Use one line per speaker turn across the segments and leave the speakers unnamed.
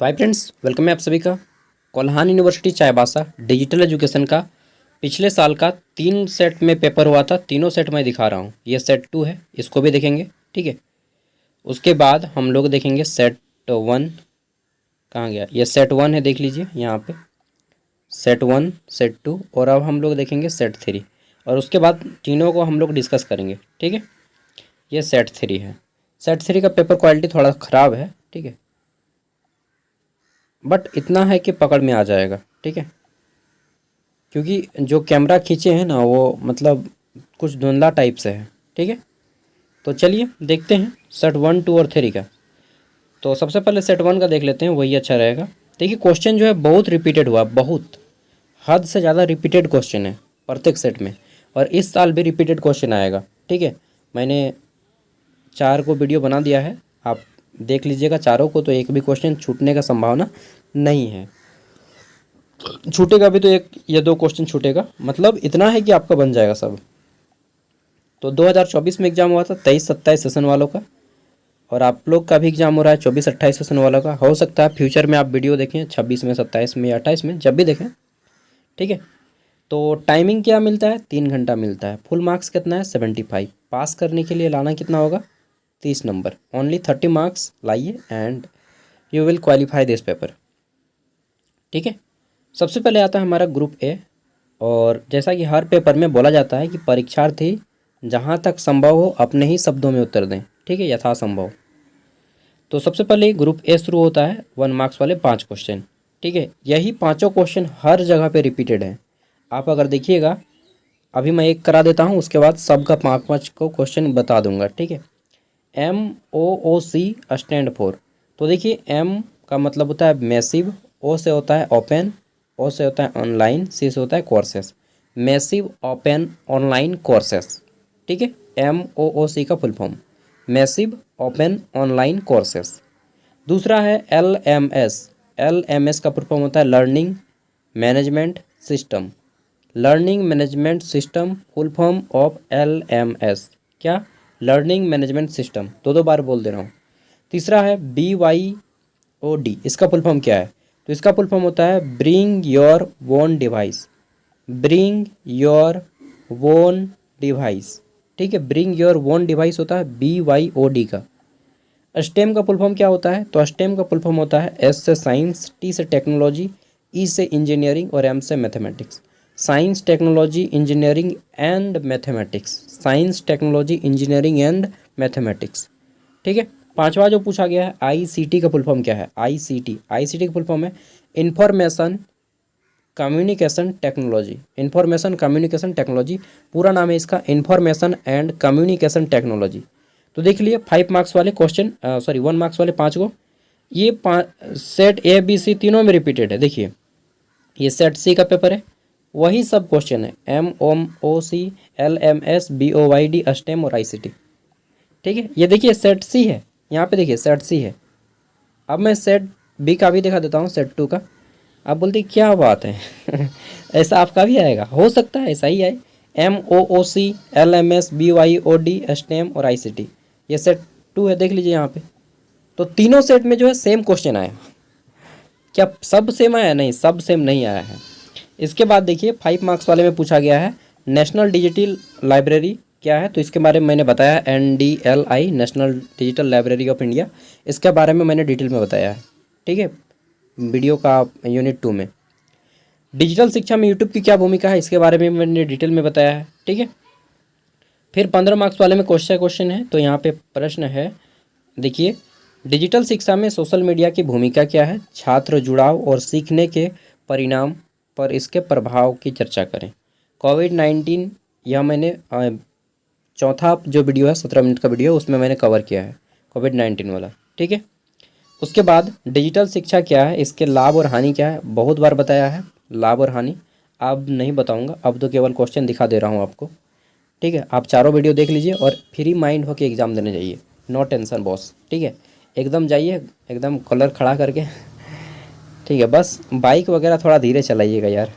तो hi friends, welcome है आप सभी का। Kolhan university Chaibasa digital education का पिछले साल का 3 सेट में पेपर हुआ था। तीनों सेट मैं दिखा रहा हूँ। ये सेट 2 है, इसको भी देखेंगे, ठीक है। उसके बाद हम लोग देखेंगे सेट 1। कहाँ गया? ये सेट 1 है, देख लीजिए यहाँ पे सेट 1, सेट 2 और अब हम लोग देखेंगे सेट 3 और उसके बाद तीनों को हम लोग डिस्कस करेंगे, ठीक है। ये सेट 3 है। सेट 3 का पेपर क्वालिटी थोड़ा ख़राब है, ठीक है, बट इतना है कि पकड़ में आ जाएगा, ठीक है। क्योंकि जो कैमरा खींचे हैं ना वो मतलब कुछ धुंधला टाइप से है, ठीक है। तो चलिए देखते हैं सेट 1, 2 और 3 का। तो सबसे पहले सेट 1 का देख लेते हैं, वही अच्छा रहेगा। देखिए क्वेश्चन जो है बहुत रिपीटेड हुआ, बहुत हद से ज़्यादा रिपीटेड क्वेश्चन है प्रत्येक सेट में, और इस साल भी रिपीटेड क्वेश्चन आएगा, ठीक है। मैंने 4 को वीडियो बना दिया है, आप देख लीजिएगा चारों को, तो एक भी क्वेश्चन छूटने का संभावना नहीं है। छूटेगा भी तो 1 या 2 क्वेश्चन छूटेगा, मतलब इतना है कि आपका बन जाएगा सब। तो 2024 में एग्ज़ाम हुआ था 23-27 सेशन वालों का, और आप लोग का भी एग्ज़ाम हो रहा है 24-28 सेशन वालों का। हो सकता है फ्यूचर में आप वीडियो देखें 26 में, 27 में या 28 में, जब भी देखें, ठीक है। तो टाइमिंग क्या मिलता है? 3 घंटा मिलता है। फुल मार्क्स कितना है? 75। पास करने के लिए लाना कितना होगा? 30 नंबर। ओनली 30 मार्क्स लाइए and you will qualify this paper, ठीक है। सबसे पहले आता है हमारा ग्रुप ए, और जैसा कि हर पेपर में बोला जाता है कि परीक्षार्थी जहाँ तक संभव हो अपने ही शब्दों में उत्तर दें, ठीक है, यथासंभव। तो सबसे पहले ग्रुप ए शुरू होता है 1 मार्क्स वाले 5 क्वेश्चन, ठीक है। यही पाँचों क्वेश्चन हर जगह पे रिपीटेड हैं। आप अगर देखिएगा, अभी मैं एक करा देता हूँ, उसके बाद सबका 5-5 को क्वेश्चन बता दूंगा, ठीक है। MOOC स्टैंड फॉर, तो देखिए M का मतलब होता है मैसिव, O से होता है ओपन, O से होता है ऑनलाइन, C से होता है courses. Massive open online courses, ठीक है। MOOC का full form massive open online courses. दूसरा है LMS। LMS का फुल फॉर्म होता है learning management system. Learning management system full form of LMS, क्या? Learning management system. 2 बार बोल दे रहा हूँ। तीसरा है BYOD, इसका फुल फॉर्म क्या है? तो इसका फुल फॉर्म होता है ब्रिंग योर वोन डिवाइस। ब्रिंग योर वोन डिवाइस, ठीक है। ब्रिंग योर वोन डिवाइस होता है BYOD का। स्टेम का फुल फॉर्म क्या होता है? तो स्टेम का फुल फॉर्म होता है S से साइंस, T से टेक्नोलॉजी, E से इंजीनियरिंग और M से mathematics. Science, technology, engineering and mathematics. Science, technology, engineering and mathematics, ठीक है। पांचवा जो पूछा गया है ICT का फुल फॉर्म क्या है? ICT का फुल फॉर्म है information communication technology. Information communication technology पूरा नाम है इसका, इंफॉर्मेशन एंड कम्युनिकेशन टेक्नोलॉजी। तो देख लिए 5 मार्क्स वाले क्वेश्चन, 1 मार्क्स वाले 5 को, ये 5 सेट ABC तीनों में रिपीटेड है। देखिए ये सेट C का पेपर है, वही सब क्वेश्चन है MOOC, LMS, BOYD, स्टेम और ICT, ठीक है। ये देखिए सेट C है, यहाँ पे देखिए सेट C है। अब मैं सेट B का भी दिखा देता हूँ, सेट 2 का। आप बोलते क्या बात है ऐसा आपका भी आएगा? हो सकता है ऐसा ही आए। MOOC, LMS, BYOD, स्टेम और ICT, ये सेट 2 है, देख लीजिए यहाँ पे। तो तीनों सेट में जो है सेम क्वेश्चन आया। क्या सब सेम आया? नहीं, सब सेम नहीं आया है। इसके बाद देखिए 5 मार्क्स वाले में पूछा गया है नेशनल डिजिटल लाइब्रेरी क्या है? तो इसके बारे में मैंने बताया है, NDLI, national digital library of India. इसके बारे में मैंने डिटेल में बताया है, ठीक है, वीडियो का यूनिट 2 में। डिजिटल शिक्षा में यूट्यूब की क्या भूमिका है? इसके बारे में मैंने डिटेल में बताया है, ठीक है। फिर 15 मार्क्स वाले में क्वेश्चन है, तो यहाँ पे प्रश्न है, देखिए डिजिटल शिक्षा में सोशल मीडिया की भूमिका क्या है? छात्र जुड़ाव और सीखने के परिणाम पर इसके प्रभाव की चर्चा करें। कोविड-19, यह मैंने चौथा जो वीडियो है 17 मिनट का वीडियो, उसमें मैंने कवर किया है कोविड-19 वाला, ठीक है। उसके बाद डिजिटल शिक्षा क्या है, इसके लाभ और हानि क्या है? बहुत बार बताया है लाभ और हानि, अब नहीं बताऊंगा, अब तो केवल क्वेश्चन दिखा दे रहा हूँ आपको, ठीक है। आप चारों वीडियो देख लीजिए और फ्री माइंड होकर एग्ज़ाम देने जाइए, नो टेंशन बॉस, ठीक है। एकदम जाइए, एकदम कलर खड़ा करके, ठीक है। बस बाइक वगैरह थोड़ा धीरे चलाइएगा यार।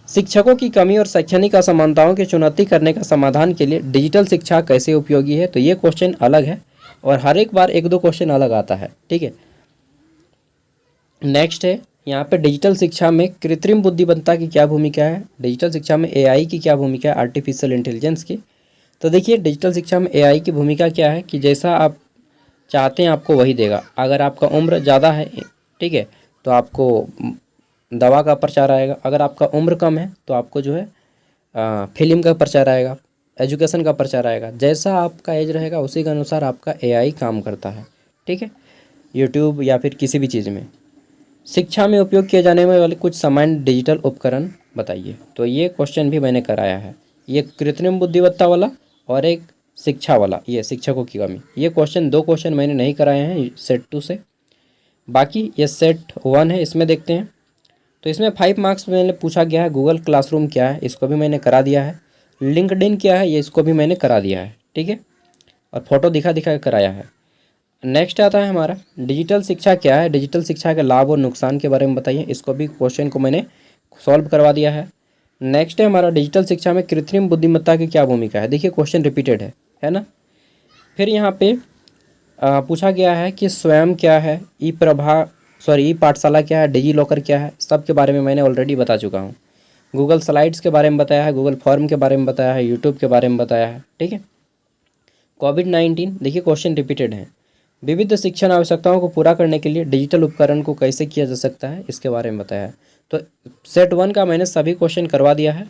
शिक्षकों की कमी और शैक्षणिक असमानताओं की चुनौती करने का समाधान के लिए डिजिटल शिक्षा कैसे उपयोगी है? तो ये क्वेश्चन अलग है, और हर एक बार 1-2 क्वेश्चन अलग आता है, ठीक है। नेक्स्ट है यहाँ पे डिजिटल शिक्षा में कृत्रिम बुद्धिमत्ता की क्या भूमिका है, डिजिटल शिक्षा में एआई की क्या भूमिका है, आर्टिफिशियल इंटेलिजेंस की। तो देखिए डिजिटल शिक्षा में एआई की भूमिका क्या है कि जैसा आप चाहते हैं आपको वही देगा। अगर आपका उम्र ज़्यादा है, ठीक है, तो आपको दवा का प्रचार आएगा। अगर आपका उम्र कम है तो आपको जो है फिल्म का प्रचार आएगा, एजुकेशन का प्रचार आएगा। जैसा आपका एज रहेगा उसी के अनुसार आपका एआई काम करता है, ठीक है, यूट्यूब या फिर किसी भी चीज़ में। शिक्षा में उपयोग किए जाने वाले कुछ सामान्य डिजिटल उपकरण बताइए। तो ये क्वेश्चन भी मैंने कराया है, ये कृत्रिम बुद्धिमत्ता वाला और एक शिक्षा वाला, ये शिक्षकों की कमी। ये क्वेश्चन, दो क्वेश्चन मैंने नहीं कराए हैं सेट 2 से, बाकी ये सेट 1 है, इसमें देखते हैं। तो इसमें 5 मार्क्स मैंने पूछा गया है गूगल क्लासरूम क्या है, इसको भी मैंने करा दिया है। लिंक्डइन क्या है, ये इसको भी मैंने करा दिया है, ठीक है, और फोटो दिखा दिखा के कराया है। नेक्स्ट आता है हमारा डिजिटल शिक्षा क्या है, डिजिटल शिक्षा के लाभ और नुकसान के बारे में बताइए। इसको भी क्वेश्चन को मैंने सॉल्व करवा दिया है। नेक्स्ट है हमारा डिजिटल शिक्षा में कृत्रिम बुद्धिमत्ता की क्या भूमिका है। देखिए क्वेश्चन रिपीटेड है ना। फिर यहाँ पे पूछा गया है कि स्वयं क्या है, ई पाठशाला क्या है, डिजी लॉकर क्या है, सब के बारे में मैंने ऑलरेडी बता चुका हूँ। गूगल स्लाइड्स के बारे में बताया है, गूगल फॉर्म के बारे में बताया है, यूट्यूब के बारे में बताया है, ठीक है। कोविड-19 देखिए क्वेश्चन रिपीटेड है। विविध शिक्षण आवश्यकताओं को पूरा करने के लिए डिजिटल उपकरण को कैसे किया जा सकता है, इसके बारे में बताया है। तो सेट 1 का मैंने सभी क्वेश्चन करवा दिया है।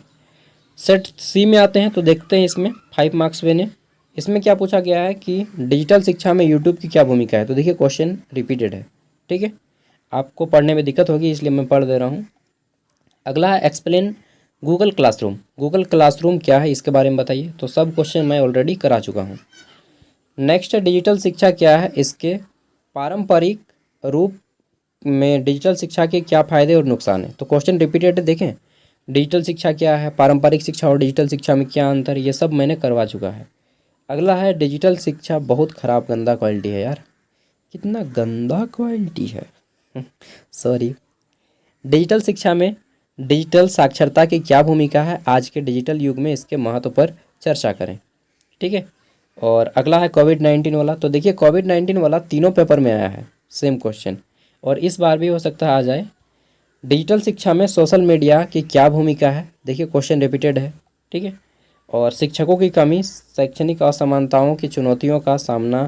सेट सी में आते हैं तो देखते हैं इसमें 5 मार्क्स मैंने, इसमें क्या पूछा गया है कि डिजिटल शिक्षा में यूट्यूब की क्या भूमिका है। तो देखिए क्वेश्चन रिपीटेड है, ठीक है, आपको पढ़ने में दिक्कत होगी इसलिए मैं पढ़ दे रहा हूँ। अगला है explain Google classroom. Google classroom क्या है इसके बारे में बताइए। तो सब क्वेश्चन मैं ऑलरेडी करा चुका हूँ। नेक्स्ट है डिजिटल शिक्षा क्या है, इसके पारंपरिक रूप में डिजिटल शिक्षा के क्या फ़ायदे और नुकसान है। तो क्वेश्चन रिपीटेड है, देखें डिजिटल शिक्षा क्या है, पारंपरिक शिक्षा और डिजिटल शिक्षा में क्या अंतर, ये सब मैंने करवा चुका है। अगला है डिजिटल शिक्षा बहुत ख़राब गंदा क्वालिटी है। यार कितना गंदा क्वालिटी है सॉरी। डिजिटल शिक्षा में डिजिटल साक्षरता की क्या भूमिका है, आज के डिजिटल युग में इसके महत्व पर चर्चा करें, ठीक है। और अगला है कोविड-19 वाला। तो देखिए कोविड-19 वाला तीनों पेपर में आया है सेम क्वेश्चन, और इस बार भी हो सकता है आ जाए। डिजिटल शिक्षा में सोशल मीडिया की क्या भूमिका है, देखिए क्वेश्चन रिपीटेड है, ठीक है। और शिक्षकों की कमी, शैक्षणिक असमानताओं की चुनौतियों का सामना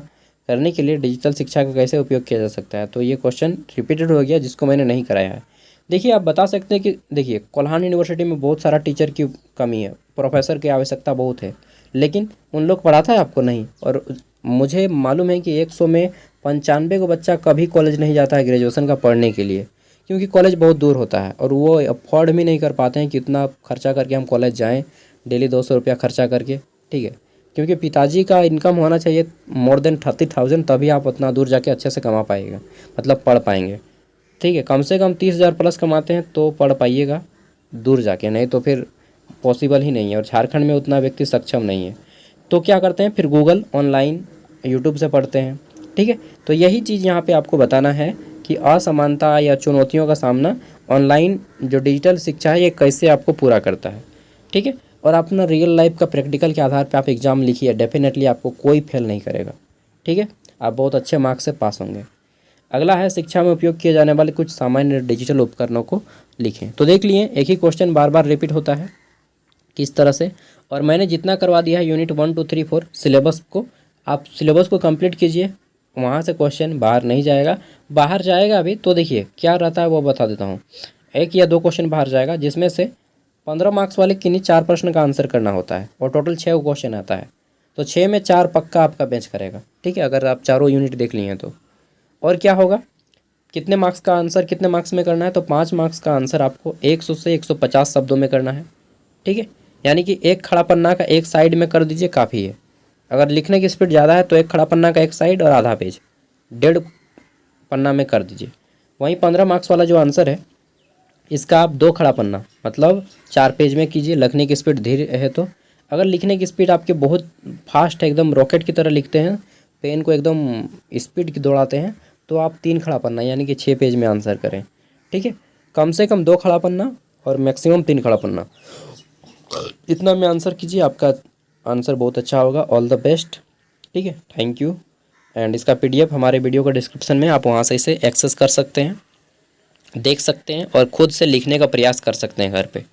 करने के लिए डिजिटल शिक्षा का कैसे उपयोग किया जा सकता है। तो ये क्वेश्चन रिपीटेड हो गया जिसको मैंने नहीं कराया है। देखिए आप बता सकते हैं कि देखिए कोल्हान यूनिवर्सिटी में बहुत सारा टीचर की कमी है, प्रोफेसर की आवश्यकता बहुत है, लेकिन उन लोग पढ़ाता है आपको नहीं। और मुझे मालूम है कि 100 में 95 को बच्चा कभी कॉलेज नहीं जाता है ग्रेजुएशन का पढ़ने के लिए, क्योंकि कॉलेज बहुत दूर होता है और वो अफोर्ड भी नहीं कर पाते हैं कि इतना खर्चा करके हम कॉलेज जाएं, डेली 200 रुपया खर्चा करके, ठीक है। क्योंकि पिताजी का इनकम होना चाहिए मोर देन 30,000, तभी आप उतना दूर जाके अच्छे से कमा पाइएगा, मतलब पढ़ पाएंगे, ठीक है। कम से कम 30,000 प्लस कमाते हैं तो पढ़ पाइएगा दूर जाके, नहीं तो फिर पॉसिबल ही नहीं है। और झारखंड में उतना व्यक्ति सक्षम नहीं है, तो क्या करते हैं फिर गूगल ऑनलाइन यूट्यूब से पढ़ते हैं, ठीक है। तो यही चीज़ यहाँ पे आपको बताना है कि असमानता या चुनौतियों का सामना ऑनलाइन जो डिजिटल शिक्षा है ये कैसे आपको पूरा करता है, ठीक है। और अपना रियल लाइफ का प्रैक्टिकल के आधार पर आप एग्ज़ाम लिखिए, डेफिनेटली आपको कोई फेल नहीं करेगा, ठीक है, आप बहुत अच्छे मार्क्स से पास होंगे। अगला है शिक्षा में उपयोग किए जाने वाले कुछ सामान्य डिजिटल उपकरणों को लिखें। तो देख लिए एक ही क्वेश्चन बार बार रिपीट होता है किस तरह से, और मैंने जितना करवा दिया है यूनिट 1 2 3 4 सिलेबस को, आप सिलेबस को कंप्लीट कीजिए, वहाँ से क्वेश्चन बाहर नहीं जाएगा। बाहर जाएगा अभी तो देखिए क्या रहता है वो बता देता हूँ। 1 या 2 क्वेश्चन बाहर जाएगा जिसमें से 15 मार्क्स वाले किन्हीं 4 प्रश्न का आंसर करना होता है, और टोटल 6 क्वेश्चन आता है, तो 6 में 4 पक्का आपका बेंच करेगा, ठीक है, अगर आप चारों यूनिट देख लिए हैं तो। और क्या होगा, कितने मार्क्स का आंसर कितने मार्क्स में करना है, तो 5 मार्क्स का आंसर आपको 100 से 150 शब्दों में करना है, ठीक है। यानी कि एक खड़ा पन्ना का एक साइड में कर दीजिए काफ़ी है। अगर लिखने की स्पीड ज़्यादा है तो एक खड़ा पन्ना का एक साइड और आधा पेज 1.5 पन्ना में कर दीजिए। वहीं 15 मार्क्स वाला जो आंसर है इसका आप 2 खड़ा पन्ना मतलब 4 पेज में कीजिए। लिखने की स्पीड धीरे है तो, अगर लिखने की स्पीड आपके बहुत फास्ट है, एकदम रॉकेट की तरह लिखते हैं, पेन को एकदम स्पीड की दौड़ाते हैं, तो आप 3 खड़ा पन्ना यानी कि 6 पेज में आंसर करें, ठीक है। कम से कम 2 खड़ा पन्ना और मैक्सिमम 3 खड़ा पन्ना, इतना में आंसर कीजिए, आपका आंसर बहुत अच्छा होगा। ऑल द बेस्ट, ठीक है, थैंक यू। एंड इसका PDF हमारे वीडियो का डिस्क्रिप्शन में, आप वहाँ से इसे एक्सेस कर सकते हैं। देख सकते हैं और खुद से लिखने का प्रयास कर सकते हैं घर पे।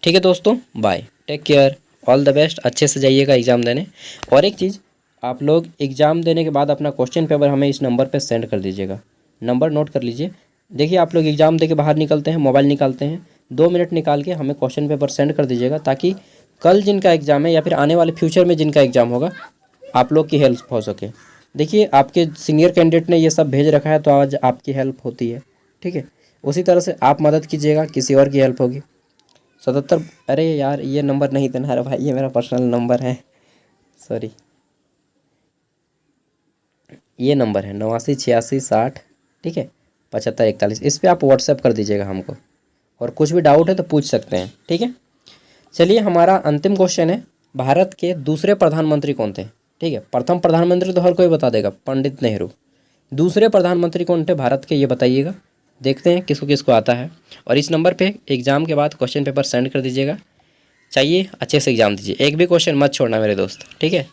ठीक है दोस्तों, bye, take care, all the best, अच्छे से जाइएगा एग्ज़ाम देने। और एक चीज़, आप लोग एग्ज़ाम देने के बाद अपना क्वेश्चन पेपर हमें इस नंबर पे सेंड कर दीजिएगा। नंबर नोट कर लीजिए। देखिए, आप लोग एग्ज़ाम दे के बाहर निकलते हैं, मोबाइल निकालते हैं, 2 मिनट निकाल के हमें क्वेश्चन पेपर सेंड कर दीजिएगा, ताकि कल जिनका एग्ज़ाम है या फिर आने वाले फ्यूचर में जिनका एग्ज़ाम होगा, आप लोग की हेल्प हो सके। देखिए, आपके सीनियर कैंडिडेट ने ये सब भेज रखा है, तो आज आपकी हेल्प होती है। ठीक है, उसी तरह से आप मदद कीजिएगा, किसी और की हेल्प होगी। 77, अरे यार ये नंबर नहीं देना है भाई, ये मेरा पर्सनल नंबर है, सॉरी। ये नंबर है 89 86 60, ठीक है, 75 41। इस पर आप व्हाट्सएप कर दीजिएगा हमको, और कुछ भी डाउट है तो पूछ सकते हैं। ठीक है, चलिए हमारा अंतिम क्वेश्चन है, भारत के दूसरे प्रधानमंत्री कौन थे? ठीक है, प्रथम प्रधानमंत्री तो हर कोई बता देगा, पंडित नेहरू। दूसरे प्रधानमंत्री कौन थे भारत के, ये बताइएगा। देखते हैं किसको किसको आता है। और इस नंबर पे एग्ज़ाम के बाद क्वेश्चन पेपर सेंड कर दीजिएगा। चाहिए अच्छे से एग्ज़ाम दीजिए, एक भी क्वेश्चन मत छोड़ना मेरे दोस्त। ठीक है।